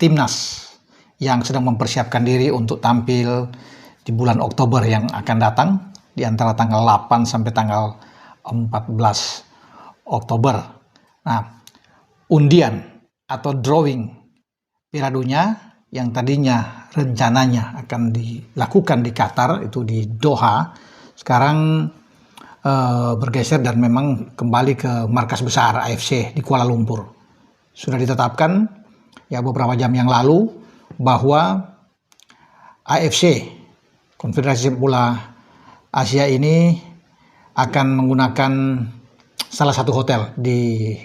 timnas yang sedang mempersiapkan diri untuk tampil di bulan Oktober yang akan datang, di antara tanggal 8 sampai tanggal 14 Oktober. Nah, undian atau drawing Piala Dunia yang tadinya rencananya akan dilakukan di Qatar, itu di Doha, sekarang bergeser dan memang kembali ke markas besar AFC di Kuala Lumpur. Sudah ditetapkan ya beberapa jam yang lalu bahwa AFC, Konfederasi Sepak Bola Asia ini akan menggunakan salah satu hotel di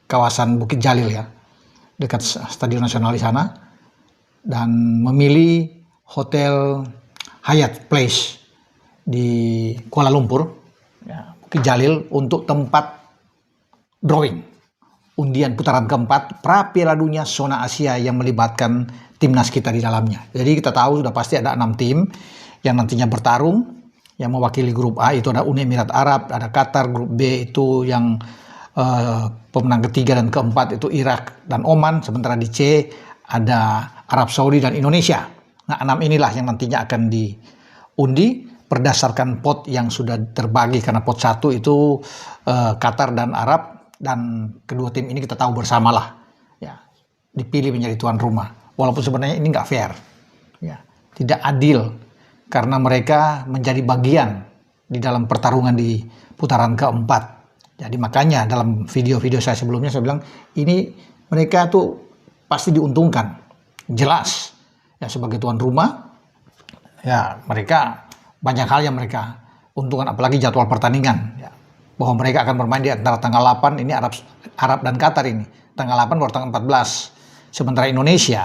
kawasan Bukit Jalil ya, dekat Stadion Nasional di sana, dan memilih Hotel Hyatt Place di Kuala Lumpur, ya, Bukit Jalil, untuk tempat drawing undian putaran keempat pra Piala Dunia zona Asia yang melibatkan timnas kita di dalamnya. Jadi kita tahu sudah pasti ada 6 tim yang nantinya bertarung, yang mewakili grup A itu ada Uni Emirat Arab, ada Qatar, grup B itu yang pemenang ketiga dan keempat itu Irak dan Oman, sementara di C ada Arab Saudi dan Indonesia. Nah, 6 inilah yang nantinya akan diundi berdasarkan pot yang sudah terbagi, karena pot 1 itu Qatar dan Arab, dan kedua tim ini kita tahu bersamalah ya, dipilih menjadi tuan rumah. Walaupun sebenarnya ini nggak fair, ya, tidak adil, karena mereka menjadi bagian di dalam pertarungan di putaran keempat. Jadi makanya dalam video-video saya sebelumnya saya bilang ini mereka tuh pasti diuntungkan, jelas ya, sebagai tuan rumah ya mereka banyak hal yang mereka untungkan, apalagi jadwal pertandingan ya, bahwa mereka akan bermain di antara tanggal 8 ini Arab dan Qatar ini, tanggal 8 baru tanggal 14, sementara Indonesia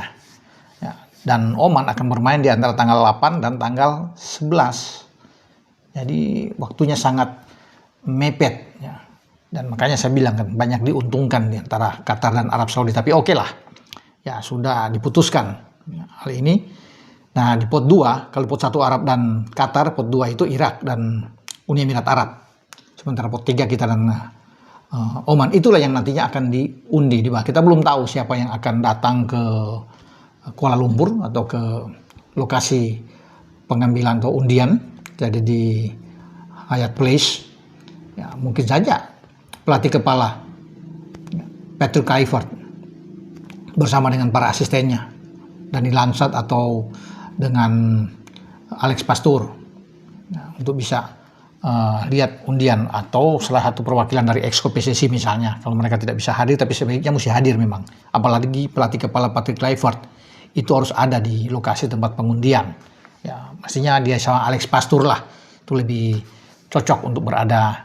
ya, dan Oman akan bermain di antara tanggal 8 dan tanggal 11. Jadi waktunya sangat mepet ya. Dan makanya saya bilang kan banyak diuntungkan di antara Qatar dan Arab Saudi, tapi oke lah. Ya sudah diputuskan ya, hal ini. Nah, di pot 2, kalau pot 1 Arab dan Qatar, pot 2 itu Irak dan Uni Emirat Arab. Sementara pot 3 kita dan Oman, itulah yang nantinya akan diundi di bawah. Kita belum tahu siapa yang akan datang ke Kuala Lumpur atau ke lokasi pengambilan atau undian, jadi di Hyatt Place. Ya, mungkin saja pelatih kepala Patrick Kluivert bersama dengan para asistennya, Dani Lansat atau dengan Alex Pastoor, ya, untuk bisa lihat undian, atau salah satu perwakilan dari Exco PSSI misalnya, kalau mereka tidak bisa hadir, tapi sebaiknya mesti hadir memang, apalagi pelatih kepala Patrick Kluivert itu harus ada di lokasi tempat pengundian ya, mestinya dia sama Alex Pastoor lah, itu lebih cocok untuk berada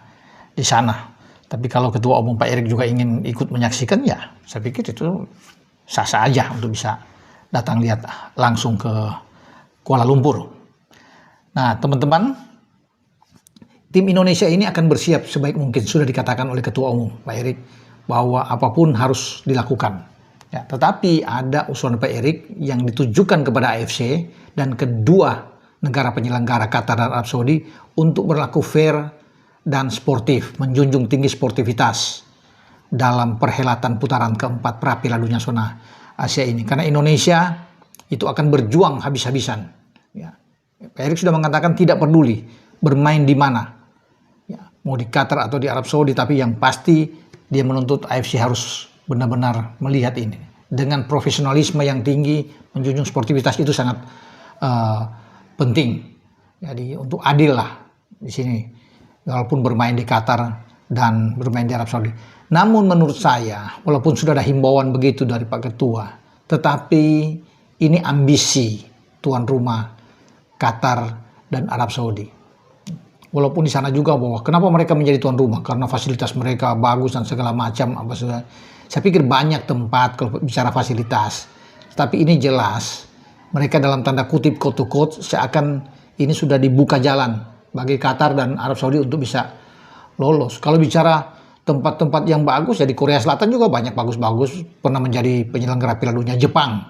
di sana. Tapi kalau Ketua Umum Pak Erik juga ingin ikut menyaksikan, ya saya pikir itu sah-sah aja untuk bisa datang lihat langsung ke Kuala Lumpur. Nah teman-teman, tim Indonesia ini akan bersiap sebaik mungkin, sudah dikatakan oleh Ketua Umum Pak Erik bahwa apapun harus dilakukan. Ya, tetapi ada usulan Pak Erik yang ditujukan kepada AFC dan kedua negara penyelenggara Qatar dan Arab Saudi untuk berlaku fair dan sportif, menjunjung tinggi sportivitas dalam perhelatan putaran keempat pra Piala Dunia zona Asia ini. Karena Indonesia itu akan berjuang habis-habisan. Ya. Pak Erik sudah mengatakan tidak peduli bermain di mana, ya, mau di Qatar atau di Arab Saudi, tapi yang pasti dia menuntut AFC harus benar-benar melihat ini dengan profesionalisme yang tinggi, menjunjung sportivitas itu sangat penting. Jadi untuk adil lah di sini, walaupun bermain di Qatar dan bermain di Arab Saudi. Namun menurut saya, walaupun sudah ada himbauan begitu dari Pak Ketua, tetapi ini ambisi tuan rumah Qatar dan Arab Saudi. Walaupun di sana juga bahwa kenapa mereka menjadi tuan rumah, karena fasilitas mereka bagus dan segala macam apa segala. Saya pikir banyak tempat kalau bicara fasilitas. Tapi ini jelas mereka dalam tanda kutip quote to quote seakan ini sudah dibuka jalan bagi Qatar dan Arab Saudi untuk bisa lolos. Kalau bicara tempat-tempat yang bagus, ya di Korea Selatan juga banyak bagus-bagus, pernah menjadi penyelenggara Piala Dunia. Jepang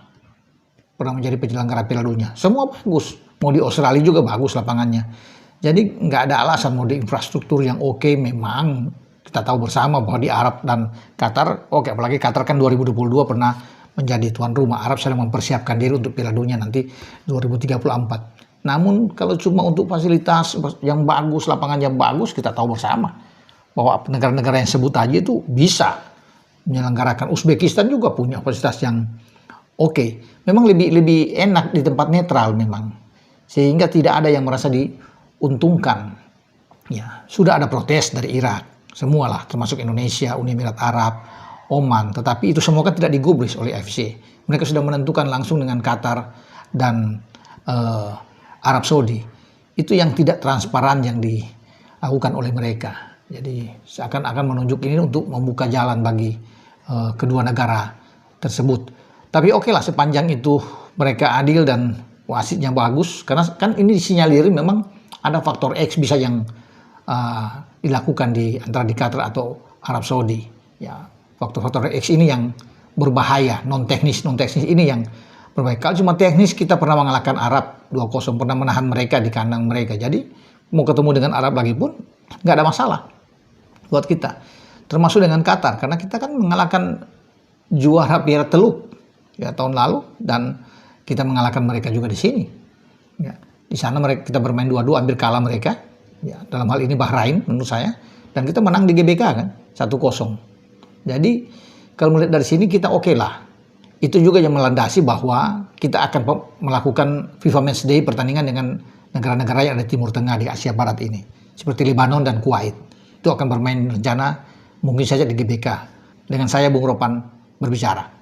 pernah menjadi penyelenggara Piala Dunia. Semua bagus. Mau di Australia juga bagus lapangannya. Jadi nggak ada alasan mau di infrastruktur yang oke. Memang kita tahu bersama bahwa di Arab dan Qatar, oke, apalagi Qatar kan 2022 pernah menjadi tuan rumah. Arab sedang mempersiapkan diri untuk Piala Dunia nanti 2034. Namun kalau cuma untuk fasilitas yang bagus, lapangan yang bagus, kita tahu bersama bahwa negara-negara yang sebut aja itu bisa menyelenggarakan. Uzbekistan juga punya fasilitas yang oke. Memang lebih enak di tempat netral memang, sehingga tidak ada yang merasa diuntungkan. Ya, sudah ada protes dari Irak, semualah termasuk Indonesia, Uni Emirat Arab, Oman, tetapi itu semua kan tidak digubris oleh AFC. Mereka sudah menentukan langsung dengan Qatar dan Arab Saudi. Itu yang tidak transparan yang dilakukan oleh mereka. Jadi seakan-akan menunjuk ini untuk membuka jalan bagi kedua negara tersebut. Tapi oke lah, sepanjang itu mereka adil dan wasitnya bagus, karena kan ini disinyalir memang ada faktor X bisa yang dilakukan di antara di Qatar atau Arab Saudi. Ya, faktor-faktor X ini yang berbahaya, non teknis ini yang berbahaya. Kalau cuma teknis, kita pernah mengalahkan Arab 2-0, pernah menahan mereka di kandang mereka. Jadi mau ketemu dengan Arab lagi pun nggak ada masalah buat kita. Termasuk dengan Qatar, karena kita kan mengalahkan juara Piala Teluk ya tahun lalu, dan kita mengalahkan mereka juga di sini. Ya, di sana kita bermain 2-2, hampir kalah mereka. Ya, dalam hal ini Bahrain menurut saya, dan kita menang di GBK kan 1-0. Jadi kalau melihat dari sini kita oke lah. Itu juga yang melandasi bahwa kita akan melakukan FIFA Matchday pertandingan dengan negara-negara yang ada di Timur Tengah, di Asia Barat ini, seperti Lebanon dan Kuwait. Itu akan bermain rencana mungkin saja di GBK. Dengan saya Bung Ropan berbicara.